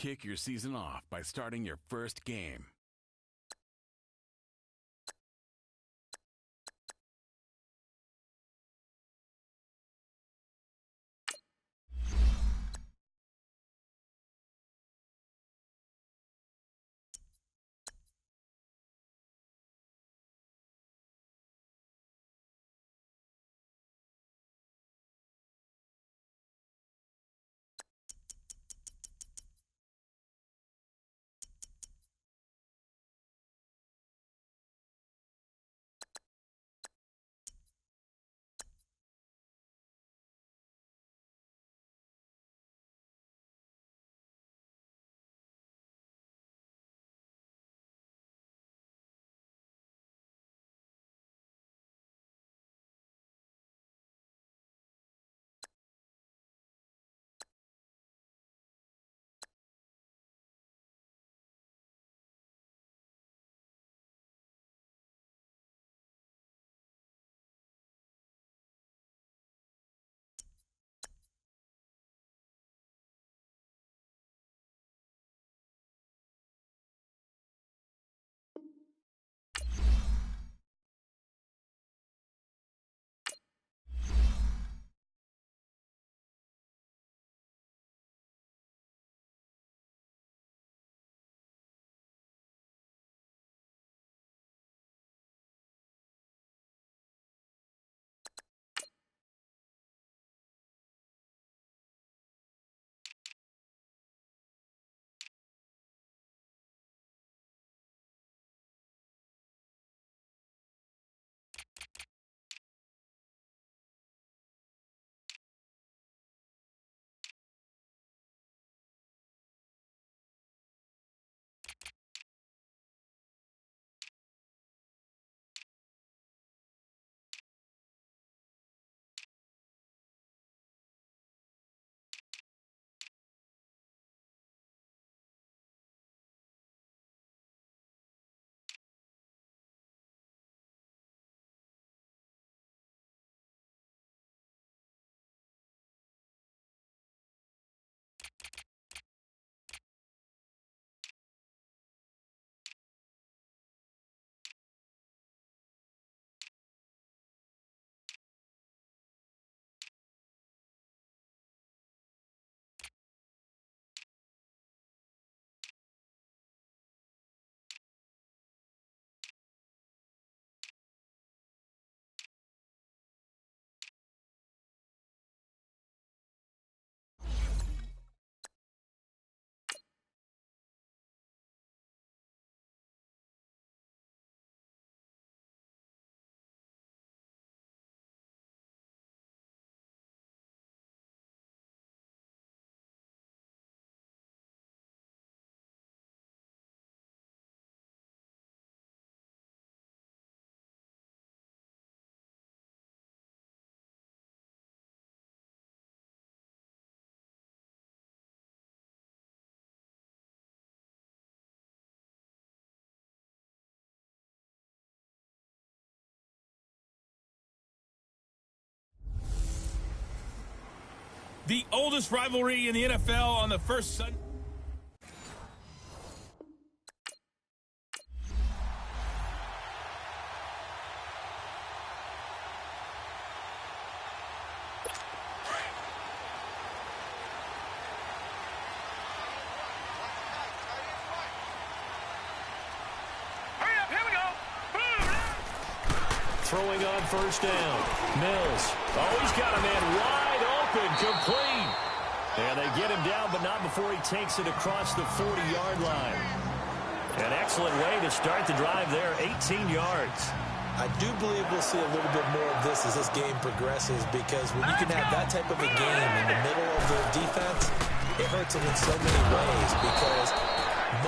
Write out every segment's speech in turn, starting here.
Kick your season off by starting your first game. The oldest rivalry in the NFL on the first Sunday. Throwing on first down. Mills. Oh, he's got a man wide open, complete. And they get him down, but not before he takes it across the 40-yard line. An excellent way to start the drive there, 18 yards. I do believe we'll see a little bit more of this as this game progresses, because when you can have that type of a game in the middle of the defense, it hurts them in so many ways, because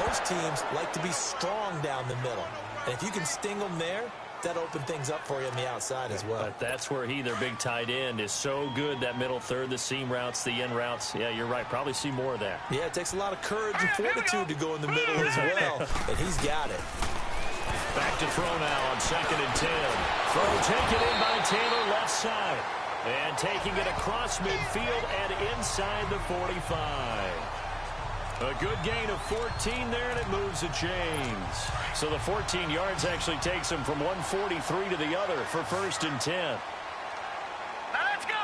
most teams like to be strong down the middle. And if you can sting them there, that opened things up for you on the outside as well. But that's where he, their big tight end, is so good, that middle third, the seam routes, the in routes. Yeah, you're right. Probably see more of that. Yeah, it takes a lot of courage and fortitude to go in the middle as well, and he's got it. Back to throw now on 2nd and 10. Throw taken in by Taylor, left side. And taking it across midfield and inside the 45. A good gain of 14 there, and it moves the chains. So the 14 yards actually takes him from 143 to the other for 1st and 10. Now let's go.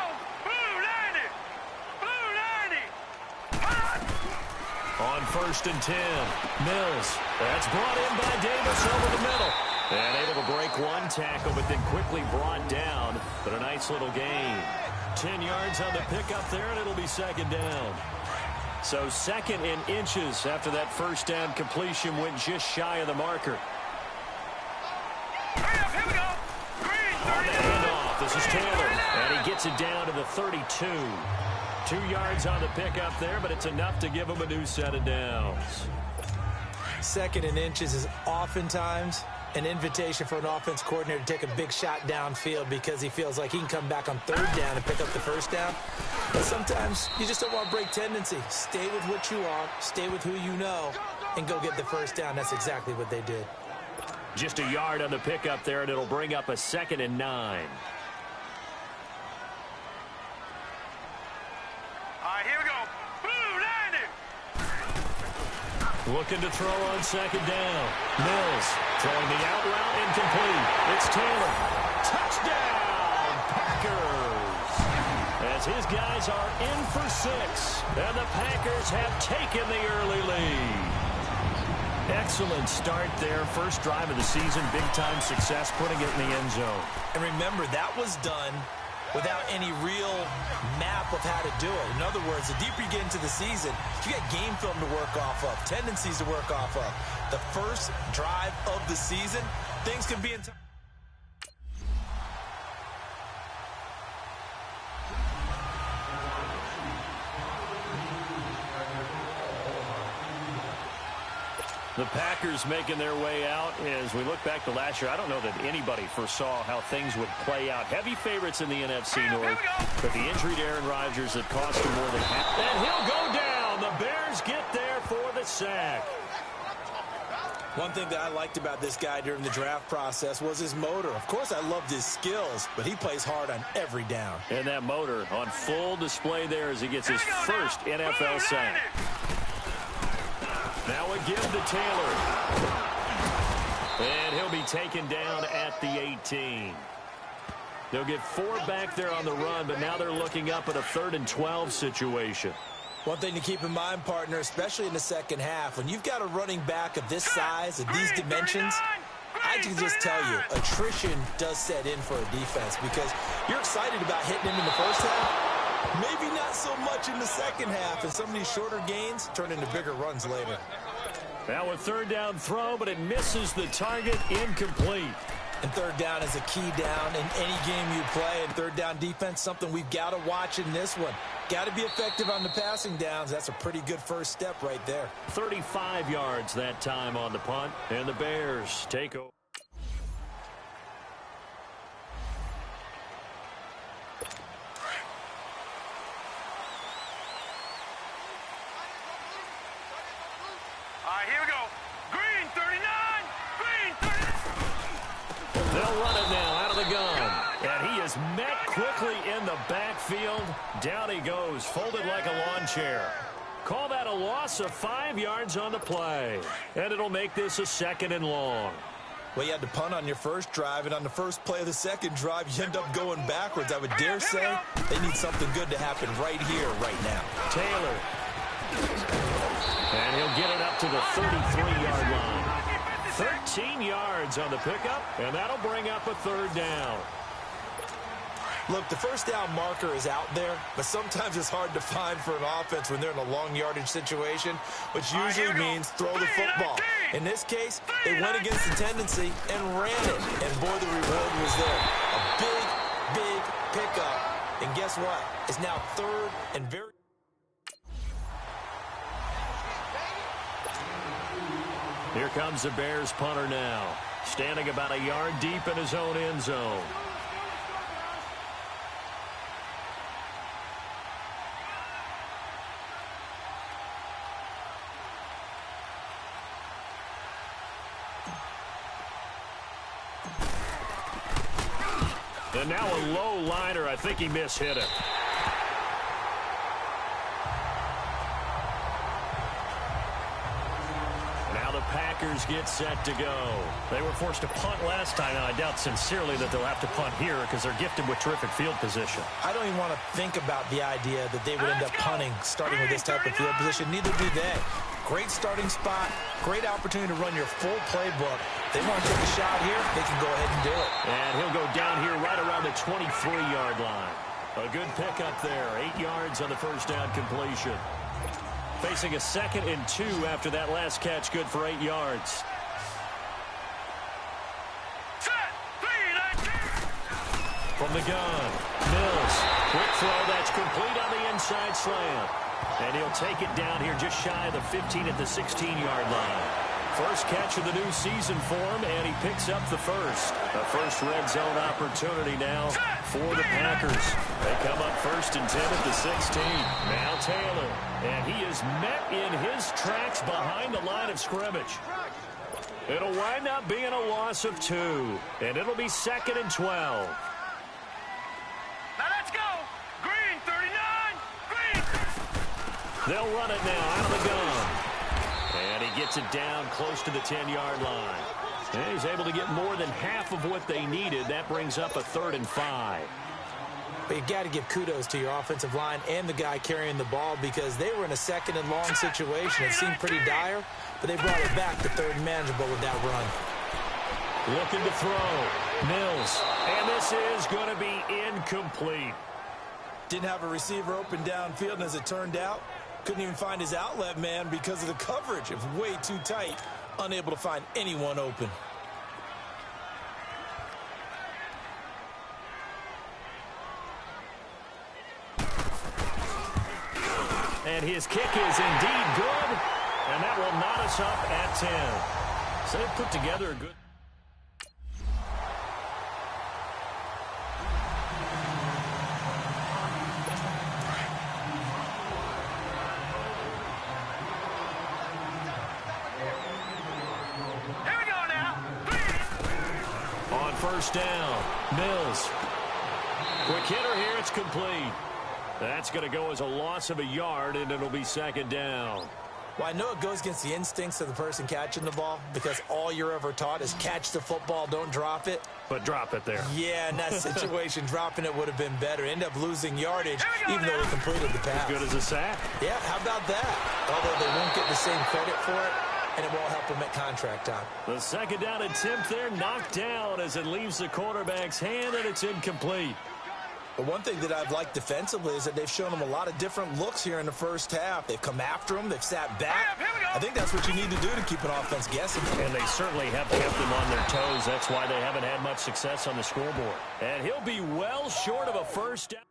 Blue 90. Blue 90. On 1st and 10, Mills. That's brought in by Davis over the middle. And able to break one tackle, but then quickly brought down. But a nice little gain. 10 yards on the pickup there, and it'll be 2nd down. So 2nd in inches after that 1st down completion went just shy of the marker. Here we go. Green On the handoff, this is Taylor. And he gets it down to the 32. 2 yards on the pickup there, but it's enough to give him a new set of downs. 2nd in inches is oftentimes an invitation for an offense coordinator to take a big shot downfield because he feels like he can come back on 3rd down and pick up the 1st down. But sometimes you just don't want to break tendency. Stay with what you are, stay with who you know, and go get the 1st down. That's exactly what they did. Just a yard on the pickup there, and it'll bring up a 2nd and 9. All right, here we go. Blue 90. Looking to throw on 2nd down. Mills throwing the out route incomplete. It's Taylor. Touchdown, Packers. As his guys are in for 6. And the Packers have taken the early lead. Excellent start there. First drive of the season. Big-time success putting it in the end zone. And remember, that was done without any real map of how to do it. In other words, the deeper you get into the season, you got game film to work off of, tendencies to work off of. The first drive of the season, things can be in time. The Packers making their way out. As we look back to last year, I don't know that anybody foresaw how things would play out. Heavy favorites in the NFC North, but the injury to Aaron Rodgers that cost him more than half. And he'll go down. The Bears get there for the sack. One thing that I liked about this guy during the draft process was his motor. Of course, I loved his skills, but he plays hard on every down. And that motor on full display there as he gets his first NFL sack. Now a give to Taylor. And he'll be taken down at the 18. They'll get 4 back there on the run, but now they're looking up at a 3rd and 12 situation. One thing to keep in mind, partner, especially in the second half, when you've got a running back of this size, of these dimensions, I can just tell you, attrition does set in for a defense because you're excited about hitting him in the first half. Maybe not so much in the second half, and some of these shorter gains turn into bigger runs later. Now a 3rd down throw, but it misses the target, incomplete. And 3rd down is a key down in any game you play. And 3rd down defense, something we've got to watch in this one. Got to be effective on the passing downs. That's a pretty good first step right there. 35 yards that time on the punt, and the Bears take over. Here we go. Green 39. Green 39. They'll run it now out of the gun. And he is met quickly in the backfield. Down he goes, folded like a lawn chair. Call that a loss of 5 yards on the play. And it'll make this a 2nd and long. Well, you had to punt on your first drive, and on the first play of the second drive, you end up going backwards. I would dare say they need something good to happen right here, right now. Taylor. And he'll get it up to the 33-yard line. 13 yards on the pickup, and that'll bring up a 3rd down. Look, the first down marker is out there, but sometimes it's hard to find for an offense when they're in a long yardage situation, which usually means throw the football. In this case, they went against the tendency and ran it, and boy, the reward was there. A big, big pickup, and guess what? It's now 3rd and very... Here comes the Bears punter now, standing about a yard deep in his own end zone. And now a low liner. I think he mishit it. Packers get set to go. They were forced to punt last time, and I doubt sincerely that they'll have to punt here because they're gifted with terrific field position. I don't even want to think about the idea that they would end up punting starting with this type of field position. Neither do they. Great starting spot, great opportunity to run your full playbook. They want to take a shot here, they can go ahead and do it. And he'll go down here right around the 23-yard line. A good pickup there, 8 yards on the first down completion. Facing a 2nd and 2 after that last catch, good for 8 yards. From the gun, Mills, quick throw, that's complete on the inside slant. And he'll take it down here just shy of the 15 at the 16-yard line. First catch of the new season for him, and he picks up the first. A first red zone opportunity now for the Packers. They come up 1st and 10 at the 16. Now Taylor, and he is met in his tracks behind the line of scrimmage. It'll wind up being a loss of 2, and it'll be 2nd and 12. Now let's go. Green, 39. Green. They'll run it now out of the gun. And he gets it down close to the 10-yard line. And he's able to get more than half of what they needed. That brings up a 3rd and 5. But you got to give kudos to your offensive line and the guy carrying the ball because they were in a 2nd and long situation. It seemed pretty dire, but they brought it back to 3rd and manageable with that run. Looking to throw. Mills. And this is going to be incomplete. Didn't have a receiver open downfield, and as it turned out, couldn't even find his outlet man because of the coverage. It was way too tight, unable to find anyone open. And his kick is indeed good. And that will knot us up at 10. So they put together a good... First down, Mills. Quick hitter here, it's complete. That's going to go as a loss of a yard, and it'll be 2nd down. Well, I know it goes against the instincts of the person catching the ball because all you're ever taught is catch the football, don't drop it. But drop it there. Yeah, in that situation, dropping it would have been better. End up losing yardage, even though they completed the pass. Good as a sack. Yeah, how about that? Although they won't get the same credit for it, and it won't help them at contract time. The 2nd down attempt there knocked down as it leaves the quarterback's hand, and it's incomplete. But one thing that I've liked defensively is that they've shown them a lot of different looks here in the first half. They've come after them. They've sat back. I think that's what you need to do to keep an offense guessing. And they certainly have kept them on their toes. That's why they haven't had much success on the scoreboard. And he'll be well short of a first down.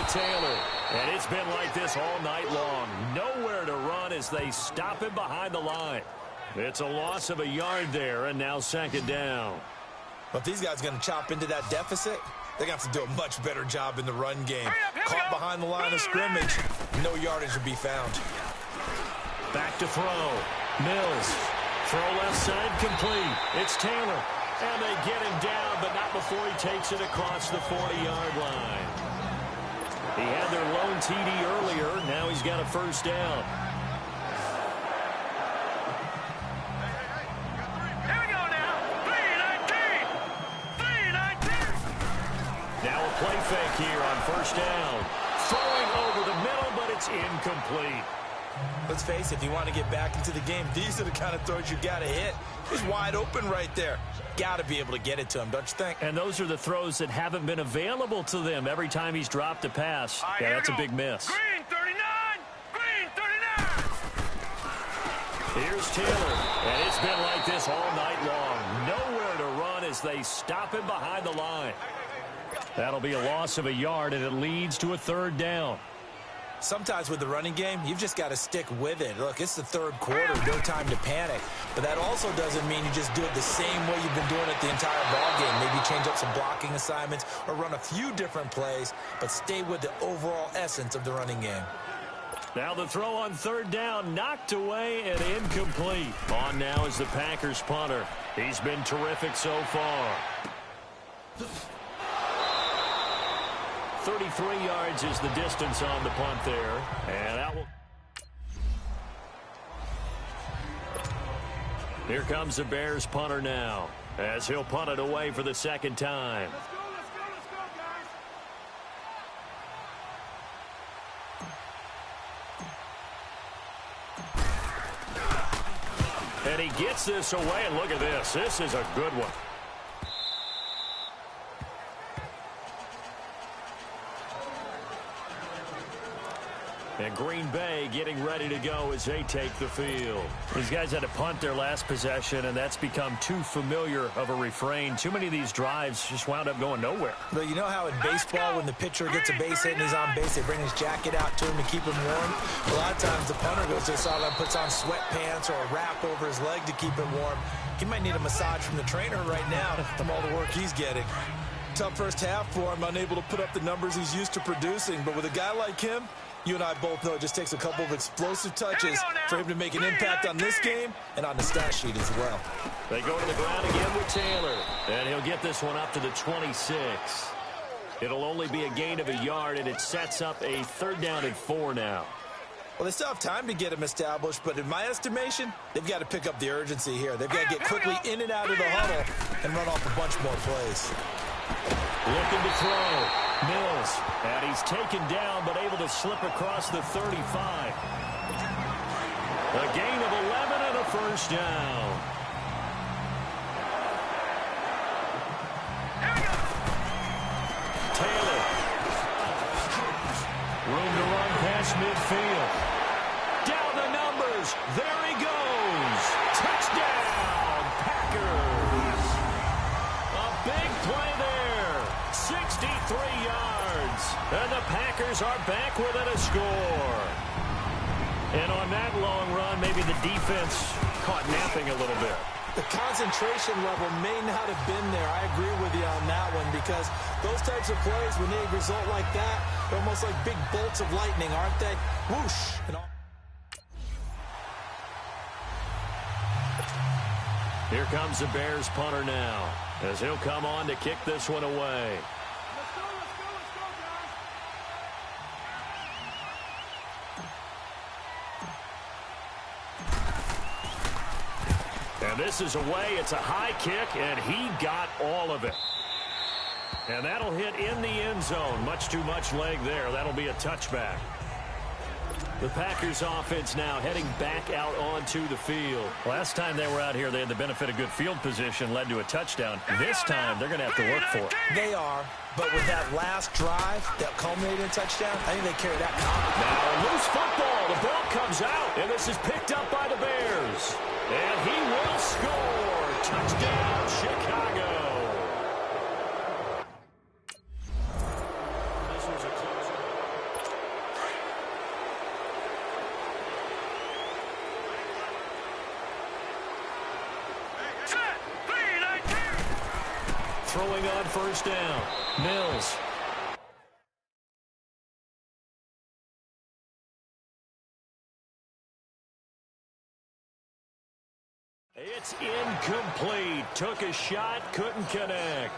Taylor, and it's been like this all night long. Nowhere to run as they stop him behind the line. It's a loss of a yard there, and now 2nd down. But if these guys are going to chop into that deficit, they're going to have to do a much better job in the run game. Caught behind the line of scrimmage, no yardage would be found. Back to throw. Mills. Throw left side complete. It's Taylor. And they get him down, but not before he takes it across the 40-yard line. He had their lone TD earlier. Now he's got a first down. Here we go now. 3-19. 3-19. Now a play fake here on first down. Throwing over the middle, but it's incomplete. Let's face it, if you want to get back into the game, these are the kind of throws you got to hit. He's wide open right there. Got to be able to get it to him, don't you think? And those are the throws that haven't been available to them every time he's dropped a pass. Yeah, that's a big miss. Green 39! Green 39! Here's Taylor, and it's been like this all night long. Nowhere to run as they stop him behind the line. That'll be a loss of a yard, and it leads to a 3rd down. Sometimes with the running game, you've just got to stick with it. Look, it's the 3rd quarter, no time to panic. But that also doesn't mean you just do it the same way you've been doing it the entire ball game. Maybe change up some blocking assignments or run a few different plays, but stay with the overall essence of the running game. Now the throw on third down, knocked away and incomplete. On now is the Packers punter. He's been terrific so far. 33 yards is the distance on the punt there. And that will... Here comes the Bears punter now, as he'll punt it away for the second time. Let's go, guys. And he gets this away, and look at this. This is a good one. And Green Bay getting ready to go as they take the field. These guys had to punt their last possession, and that's become too familiar of a refrain. Too many of these drives just wound up going nowhere. But you know how in baseball, when the pitcher gets a base hit and he's on base, they bring his jacket out to him to keep him warm? A lot of times the punter goes to the sideline, puts on sweatpants or a wrap over his leg to keep him warm. He might need a massage from the trainer right now from all the work he's getting. Tough first half for him, unable to put up the numbers he's used to producing. But with a guy like him, you and I both know it just takes a couple of explosive touches for him to make an impact on this game and on the stat sheet as well. They go to the ground again with Taylor. And he'll get this one up to the 26. It'll only be a gain of a yard, and it sets up a 3rd down and 4 now. Well, they still have time to get him established, but in my estimation, they've got to pick up the urgency here. They've got to get quickly in and out of the huddle and run off a bunch more plays. Looking to throw. Mills, and he's taken down but able to slip across the 35. A gain of 11 and a 1st down. Taylor. Room to run past midfield. Down the numbers. There he goes. Touchdown, Packers. A big play there. 63 yards. And the Packers are back within a score. And on that long run, maybe the defense caught napping a little bit. The concentration level may not have been there. I agree with you on that one because those types of plays, when they result like that, they're almost like big bolts of lightning, aren't they? Whoosh. And all. Here comes the Bears punter now, as he'll come on to kick this one away. And this is away. It's a high kick, and he got all of it. And that'll hit in the end zone. Much too much leg there. That'll be a touchback. The Packers offense now heading back out onto the field. Last time they were out here, they had the benefit of good field position, led to a touchdown. This time, they're going to have to work for it. They are, but with that last drive that culminated in a touchdown, I think they carry that confidence. Now a loose football. The ball comes out, and this is picked up by the Bears. And he will score. Touchdown, Chicago. This was a close one. Throwing on 1st down. Mills. It's incomplete. Took a shot, couldn't connect.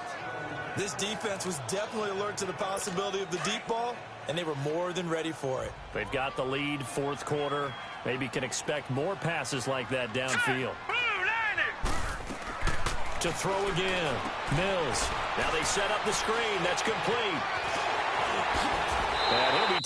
This defense was definitely alert to the possibility of the deep ball, and they were more than ready for it. They've got the lead, 4th quarter. Maybe can expect more passes like that downfield. To throw again. Mills. Now they set up the screen. That's complete. And he'll be...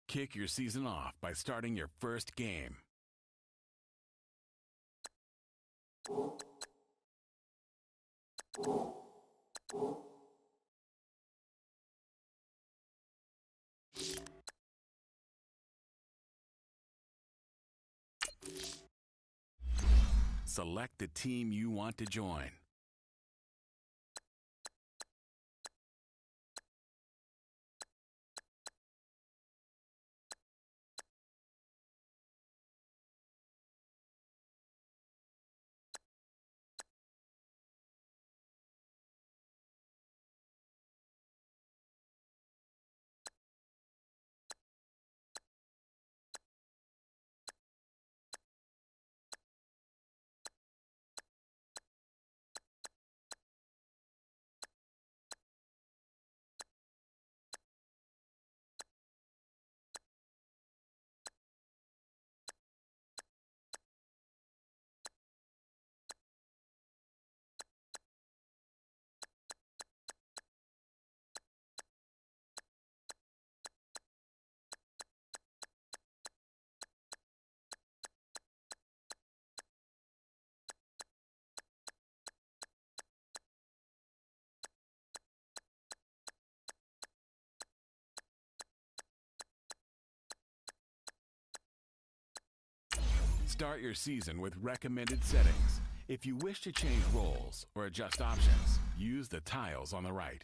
Kick your season off by starting your first game. Select the team you want to join. Start your season with recommended settings. If you wish to change roles or adjust options, use the tiles on the right.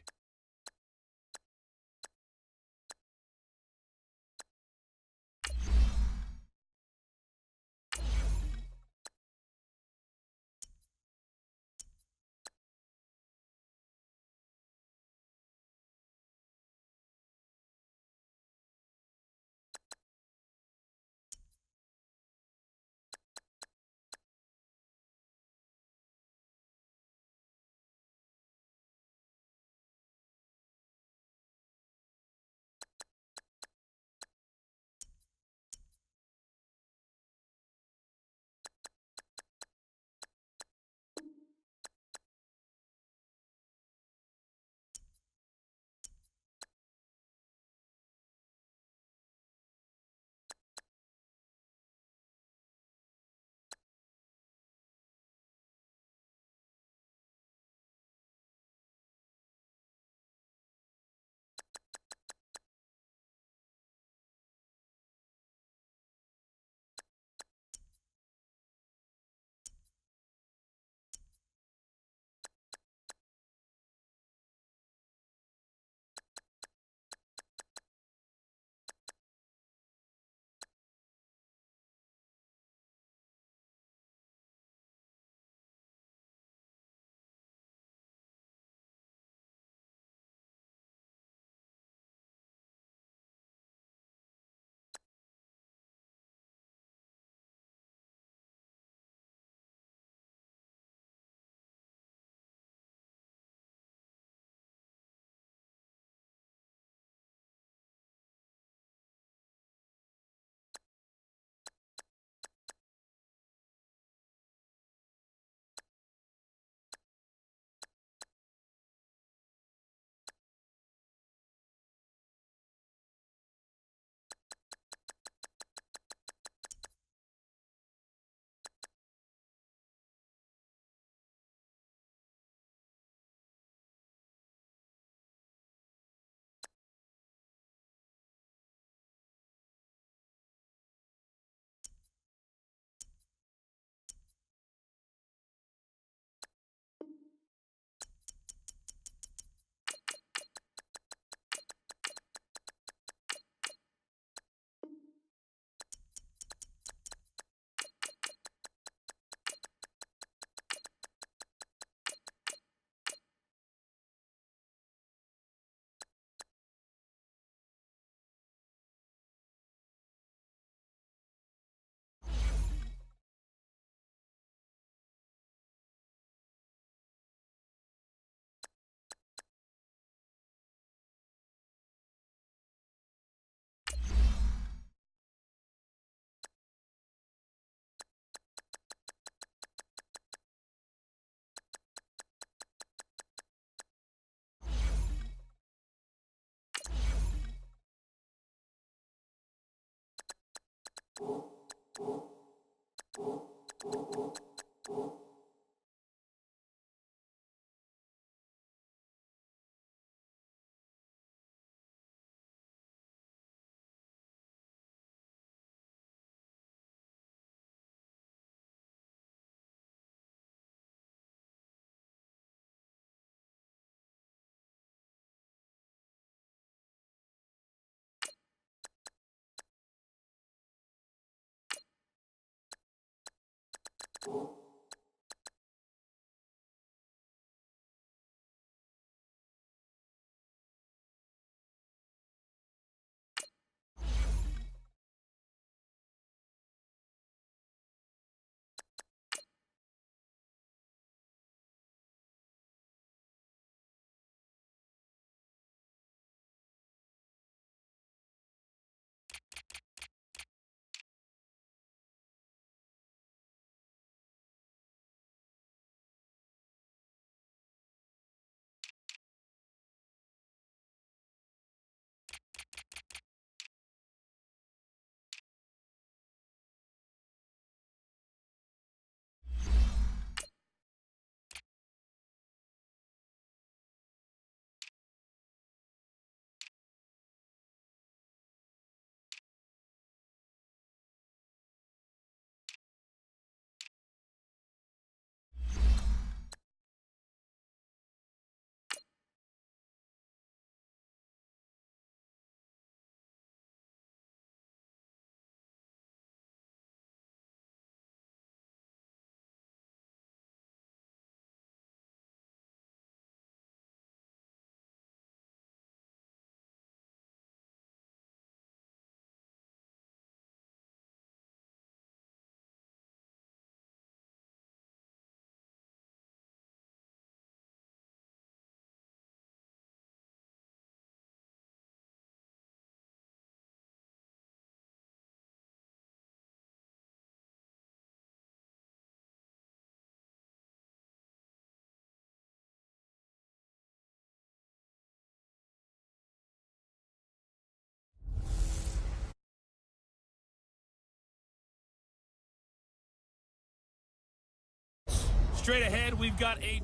Straight ahead, we've got a...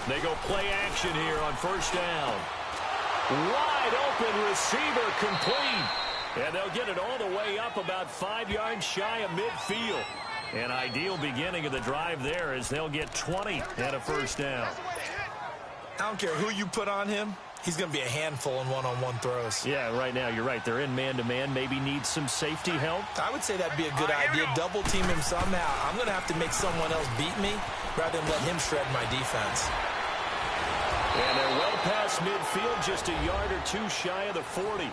They go play action here on first down. Wide open receiver complete. And they'll get it all the way up about 5 yards shy of midfield. An ideal beginning of the drive there as they'll get 20 and a first down. I don't care who you put on him. He's going to be a handful in one-on-one throws. Yeah, right now, you're right. They're in man-to-man. Maybe need some safety help. I would say that'd be a good idea. Double team him somehow. I'm going to have to make someone else beat me rather than let him shred my defense. And they're well past midfield, just a yard or two shy of the 40.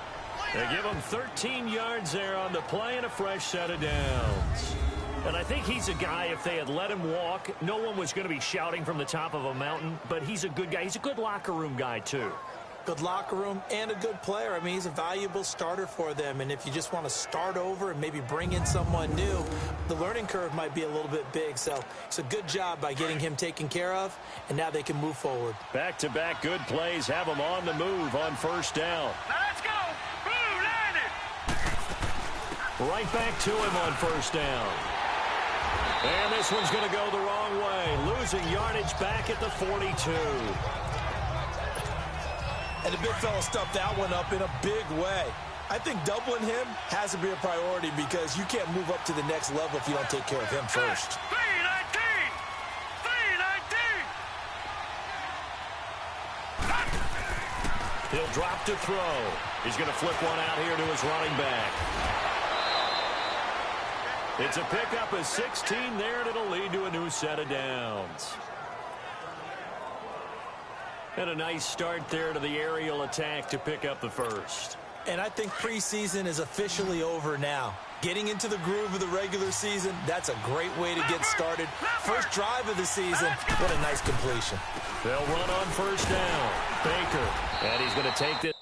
They give him 13 yards there on the play and a fresh set of downs. And I think he's a guy, if they had let him walk, no one was going to be shouting from the top of a mountain, but he's a good guy. He's a good locker room guy, too. Good locker room and a good player. I mean, he's a valuable starter for them. And if you just want to start over and maybe bring in someone new, the learning curve might be a little bit big. So it's a good job by getting him taken care of, and now they can move forward. Back-to-back good plays have him on the move on first down. Now let's go. Blue landed. Right back to him on first down. And this one's going to go the wrong way. Losing yardage back at the 42. And the big fella stuffed that one up in a big way. I think doubling him has to be a priority because you can't move up to the next level if you don't take care of him first. 319. He'll drop to throw. He's going to flip one out here to his running back. It's a pickup of 16 there, and it'll lead to a new set of downs. And a nice start there to the aerial attack to pick up the first. And I think preseason is officially over now. Getting into the groove of the regular season, that's a great way to get started. First drive of the season, what a nice completion. They'll run on first down. Baker, and he's going to take this.